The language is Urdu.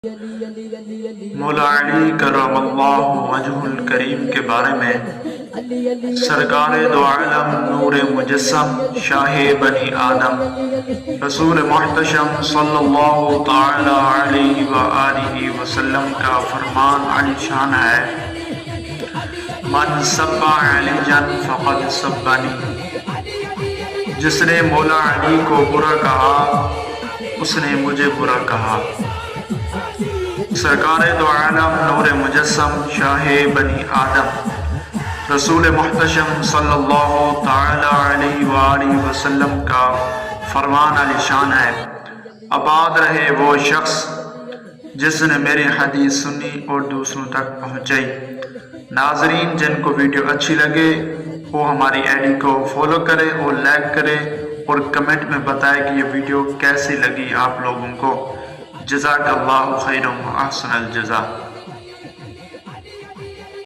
مولا علی کرم اللہ وجہ الکریم کے بارے میں سرکار دو عالم نور مجسم شاہ بنی آدم رسول محتشم صلی اللہ تعالی علیہ وآلہ وسلم کا فرمان علی شان ہے، من سب علی جن فقد سبنی۔ جس نے مولا علی کو برا کہا اس نے مجھے برا کہا۔ سرکار دو عالم نور مجسم شاہ بنی آدم رسول محتشم صلی اللہ تعالی علیہ وآلہ وسلم کا فرمان علی شان ہے، آباد رہے وہ شخص جس نے میری حدیث سنی اور دوسروں تک پہنچائی۔ ناظرین، جن کو ویڈیو اچھی لگے وہ ہماری آئی ڈی کو فالو کرے اور لائک کرے اور کمنٹ میں بتائے کہ یہ ویڈیو کیسی لگی آپ لوگوں کو۔ جزاک اللہ خیر و احسن الجزا۔